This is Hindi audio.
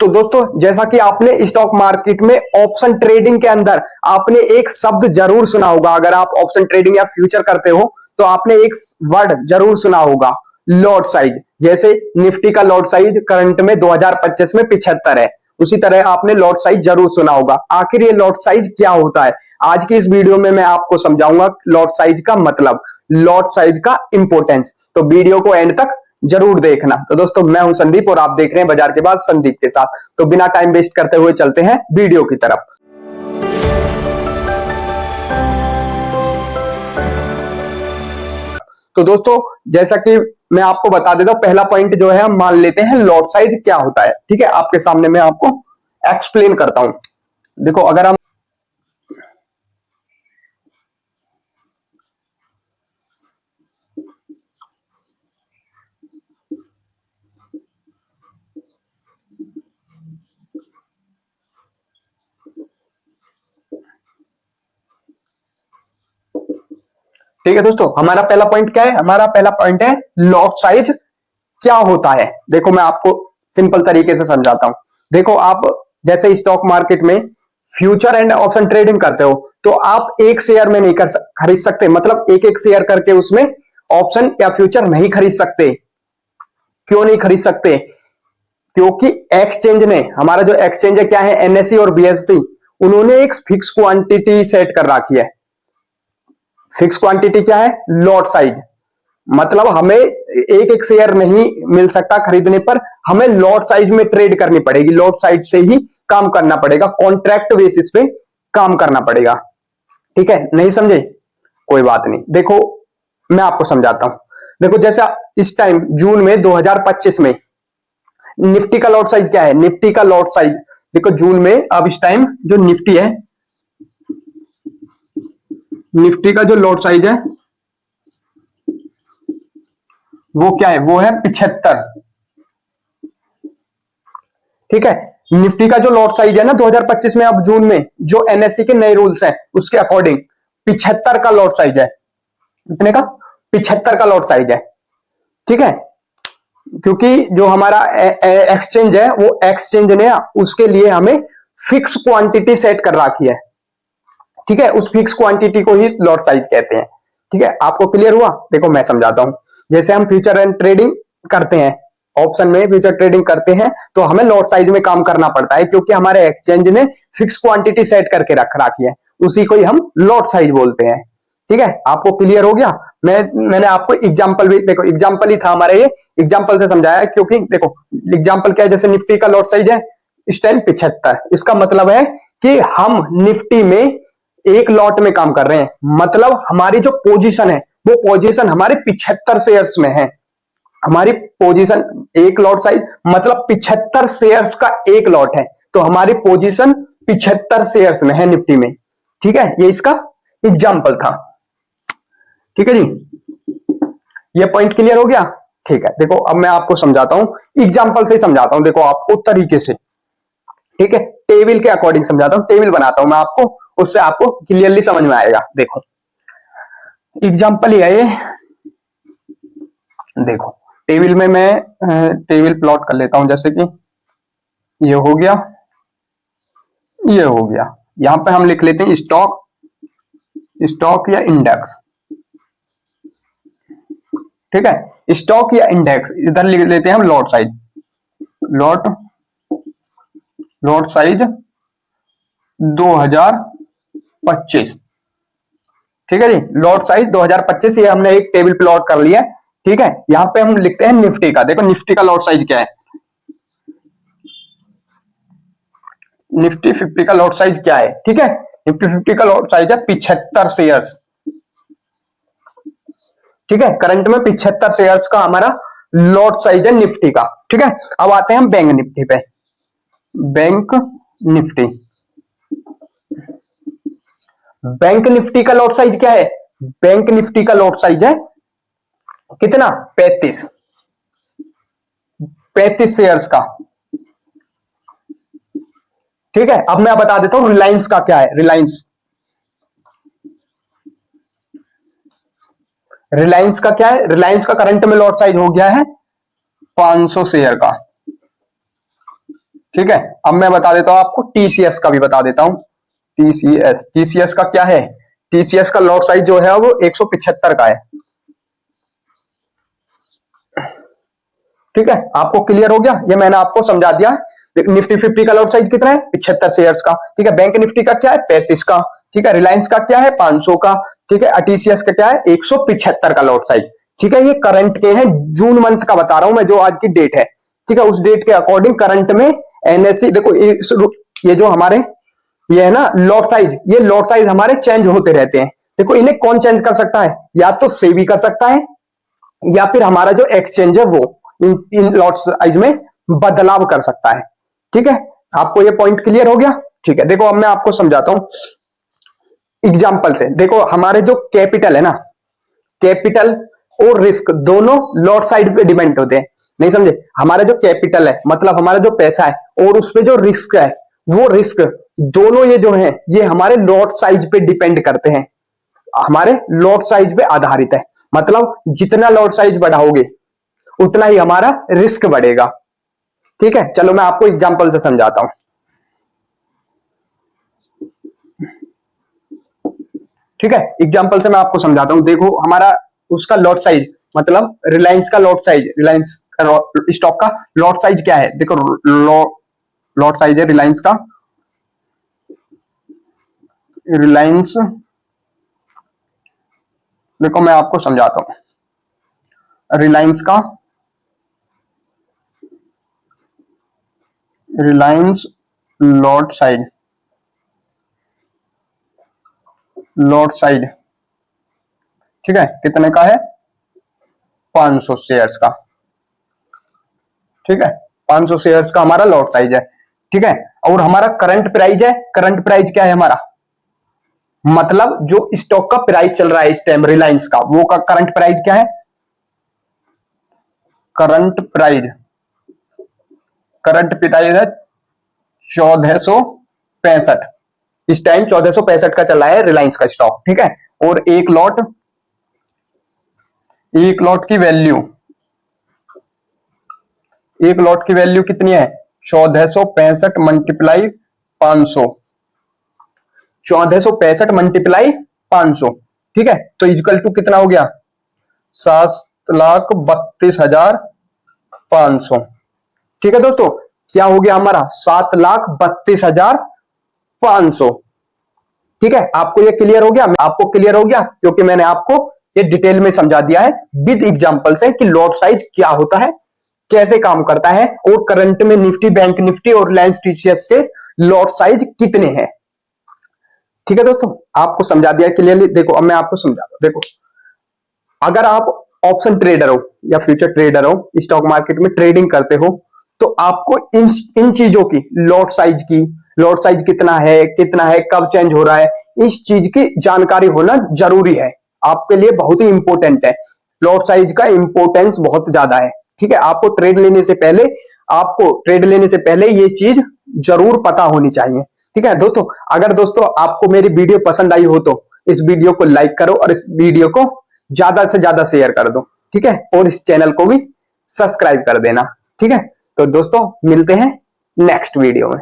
तो दोस्तों जैसा कि आपने स्टॉक मार्केट में ऑप्शन ट्रेडिंग के अंदर आपने एक शब्द जरूर सुना होगा। अगर आप ऑप्शन ट्रेडिंग या फ्यूचर करते हो तो आपने एक वर्ड जरूर सुना होगा, लॉट साइज। जैसे निफ्टी का लॉट साइज करंट में 2025 में 75 है, उसी तरह आपने लॉट साइज जरूर सुना होगा। आखिर ये लॉट साइज क्या होता है, आज की इस वीडियो में मैं आपको समझाऊंगा लॉट साइज का मतलब, लॉट साइज का इंपॉर्टेंस। तो वीडियो को एंड तक जरूर देखना। तो दोस्तों मैं हूं संदीप और आप देख रहे हैं बाजार के बाद संदीप के साथ। तो बिना टाइम वेस्ट करते हुए चलते हैं वीडियो की तरफ। तो दोस्तों जैसा कि मैं आपको बता देता हूं, पहला पॉइंट जो है हम मान लेते हैं लॉट साइज क्या होता है। ठीक है, आपके सामने मैं आपको एक्सप्लेन करता हूं। देखो अगर हम ठीक है दोस्तों, हमारा पहला पॉइंट क्या है, हमारा पहला पॉइंट है लॉट साइज क्या होता है। देखो मैं आपको सिंपल तरीके से समझाता हूं। देखो आप जैसे स्टॉक मार्केट में फ्यूचर एंड ऑप्शन ट्रेडिंग करते हो तो आप एक शेयर में नहीं खरीद सकते, मतलब एक एक शेयर करके उसमें ऑप्शन या फ्यूचर नहीं खरीद सकते। क्यों नहीं खरीद सकते? क्योंकि एक्सचेंज ने, हमारा जो एक्सचेंज है क्या है, एनएससी और बीएससी, उन्होंने एक फिक्स क्वांटिटी सेट कर रखी है। फिक्स क्वांटिटी क्या है? Lot size. मतलब हमें एक एक शेयर नहीं मिल सकता खरीदने पर, हमें लॉट साइज में ट्रेड करनी पड़ेगी, लॉट साइज से ही काम करना पड़ेगा, कॉन्ट्रैक्ट बेसिस पे काम करना पड़ेगा। ठीक है, नहीं समझे? कोई बात नहीं, देखो मैं आपको समझाता हूं। देखो जैसा इस टाइम जून में 2025 में निफ्टी का लॉट साइज क्या है, निफ्टी का लॉट साइज देखो जून में, अब इस टाइम जो निफ्टी है, निफ्टी का जो लॉट साइज है वो क्या है, वो है 75। ठीक है, निफ्टी का जो लॉट साइज है ना 2025 में, अब जून में जो एनएससी के नए रूल्स हैं उसके अकॉर्डिंग 75 का लॉट साइज है। कितने का? 75 का लॉट साइज है। ठीक है, क्योंकि जो हमारा एक्सचेंज है वो एक्सचेंज ने उसके लिए हमें फिक्स क्वांटिटी सेट कर रखी है। ठीक है, उस फिक्स क्वांटिटी को ही लॉट साइज कहते हैं। ठीक है, आपको क्लियर हुआ? देखो मैं समझाता हूं। जैसे हम फ्यूचर एंड ट्रेडिंग करते हैं, ऑप्शन में फ्यूचर ट्रेडिंग करते हैं तो हमें लॉट साइज में काम करना पड़ता है, क्योंकि हमारे एक्सचेंज ने फिक्स क्वांटिटी सेट करके रख रखी है, उसी को ही हम लॉट साइज बोलते हैं। ठीक है, आपको क्लियर हो गया? मैंने आपको एग्जांपल भी, देखो एग्जांपल ही था हमारा ये, एग्जांपल से समझाया है। क्योंकि देखो एग्जांपल क्या है, जैसे निफ्टी का लॉट साइज है इस टाइम 75, इसका मतलब है कि हम निफ्टी में एक लॉट में काम कर रहे हैं, मतलब हमारी जो पोजीशन है वो पोजीशन हमारे 75 शेयर्स में है। हमारी पोजीशन एक लॉट साइज मतलब 75 शेयर्स का एक लॉट है, तो हमारी पोजीशन 75 शेयर्स में है निफ्टी में। ठीक है, ये इसका एग्जांपल था। ठीक है जी, ये पॉइंट क्लियर हो गया? ठीक है, देखो अब मैं आपको समझाता हूं, एग्जांपल से ही समझाता हूं, देखो आपको तरीके से। ठीक है, टेबल के अकॉर्डिंग समझाता हूं, टेबल बनाता हूं मैं आपको, उससे आपको क्लियरली समझ में आएगा। देखो एग्जांपल ही है ये, देखो टेबल में मैं टेबल प्लॉट कर लेता हूं, जैसे कि ये हो गया, ये हो गया। यहां पे हम लिख लेते हैं स्टॉक, स्टॉक या इंडेक्स। ठीक है, स्टॉक या इंडेक्स, इधर लिख लेते हैं हम lot size, lot lot size 2025। ठीक है जी, लॉट साइज 2025, ये हमने एक टेबल प्लॉट कर लिया। ठीक है, यहां पे हम लिखते हैं निफ्टी का। देखो निफ्टी का लॉट साइज क्या है, निफ्टी 50 का लॉट साइज क्या है? ठीक है, निफ्टी 50 का लॉट साइज है 75 शेयर्स। ठीक है, करंट में 75 शेयर्स का हमारा लॉट साइज है निफ्टी का। ठीक है, अब आते हैं हम बैंक निफ्टी पे। बैंक निफ्टी, बैंक निफ्टी का लॉट साइज क्या है? बैंक निफ्टी का लॉट साइज है कितना? 35, 35 शेयर्स का। ठीक है, अब मैं बता देता हूं रिलायंस का क्या है। रिलायंस, रिलायंस का क्या है? रिलायंस का करंट में लॉट साइज हो गया है 500 शेयर का। ठीक है, अब मैं बता देता हूं आपको टीसीएस का भी बता देता हूं। टीसीएस का क्या है, टीसीएस का लॉट साइज जो है वो 175 का है। ठीक है, आपको क्लियर हो गया, ये मैंने आपको समझा दिया। निफ्टी 50 का लॉट साइज कितना है, 75 शेयर्स का। ठीक है, बैंक निफ्टी का क्या है, 35 का। ठीक है, रिलायंस का क्या है, 500 का। ठीक है, टीसीएस का क्या है, 175 का लॉट साइज। ठीक है, ये करंट के हैं, जून मंथ का बता रहा हूं मैं, जो आज की डेट है। ठीक है, उस डेट के अकॉर्डिंग करंट में एनएससी देखो, ये जो हमारे ये है ना लॉट साइज, ये लॉट साइज हमारे चेंज होते रहते हैं। देखो, इन्हें कौन चेंज कर सकता है, या तो सेबी कर सकता है, या फिर हमारा जो एक्सचेंज है वो इन लॉट साइज में बदलाव कर सकता है। ठीक है, आपको ये पॉइंट क्लियर हो गया। ठीक है, देखो अब मैं आपको समझाता हूं एग्जांपल से। देखो, हमारे जो कैपिटल है ना, कैपिटल और रिस्क दोनों लॉट साइड पे डिपेंड होते हैं। नहीं समझे, हमारा जो कैपिटल है मतलब हमारा जो पैसा है, और उसपे जो रिस्क है, वो रिस्क दोनों ये जो है ये हमारे लॉट साइज पे डिपेंड करते हैं, हमारे लॉट साइज पे आधारित है। मतलब जितना लॉट साइज बढ़ाओगे उतना ही हमारा रिस्क बढ़ेगा। ठीक है, चलो मैं आपको एग्जांपल से समझाता हूं। ठीक है, एग्जांपल से मैं आपको समझाता हूं। देखो, हमारा उसका लॉट साइज मतलब रिलायंस का लॉट साइज, रिलायंस स्टॉक का लॉट साइज क्या है। देखो, लॉट साइज है रिलायंस का, रिलायंस, देखो मैं आपको समझाता हूं। रिलायंस का, Reliance lot size, lot size ठीक है, कितने का है, 500 शेयर्स का। ठीक है, 500 शेयर्स का हमारा लॉट साइज है। ठीक है, और हमारा करंट प्राइस है, करंट प्राइस क्या है हमारा, मतलब जो स्टॉक का प्राइस चल रहा है इस टाइम रिलायंस का, वो का करंट प्राइस क्या है, करंट प्राइस, करंट प्राइस है 1465। इस टाइम 1465 का चल रहा है रिलायंस का स्टॉक। ठीक है, और एक लॉट की वैल्यू, एक लॉट की वैल्यू कितनी है, 1465 मल्टीप्लाई 500, 1465 मल्टीप्लाई 500। ठीक है, तो इक्वल टू कितना हो गया, 7,32,500। ठीक है दोस्तों, क्या हो गया हमारा, 7,32,500। ठीक है, आपको ये क्लियर हो गया, आपको क्लियर हो गया, क्योंकि मैंने आपको ये डिटेल में समझा दिया है विद एग्जांपल से कि लॉट साइज क्या होता है, कैसे काम करता है, और करंट में निफ्टी, बैंक निफ्टी और रिलायंस टीसीएस के लॉट साइज कितने हैं। ठीक है दोस्तों, आपको समझा दिया क्लियरली। देखो, अब मैं आपको समझा दूं। देखो, अगर आप ऑप्शन ट्रेडर हो या फ्यूचर ट्रेडर हो, स्टॉक मार्केट में ट्रेडिंग करते हो, तो आपको इन चीजों की, लॉट साइज की, लॉट साइज कितना है, कब चेंज हो रहा है, इस चीज की जानकारी होना जरूरी है, आपके लिए बहुत ही इंपॉर्टेंट है। लॉट साइज का इंपॉर्टेंस बहुत ज्यादा है। ठीक है, आपको ट्रेड लेने से पहले ये चीज जरूर पता होनी चाहिए। ठीक है दोस्तों, अगर दोस्तों आपको मेरी वीडियो पसंद आई हो तो इस वीडियो को लाइक करो और इस वीडियो को ज्यादा से ज्यादा शेयर कर दो। ठीक है, और इस चैनल को भी सब्सक्राइब कर देना। ठीक है, तो दोस्तों मिलते हैं नेक्स्ट वीडियो में।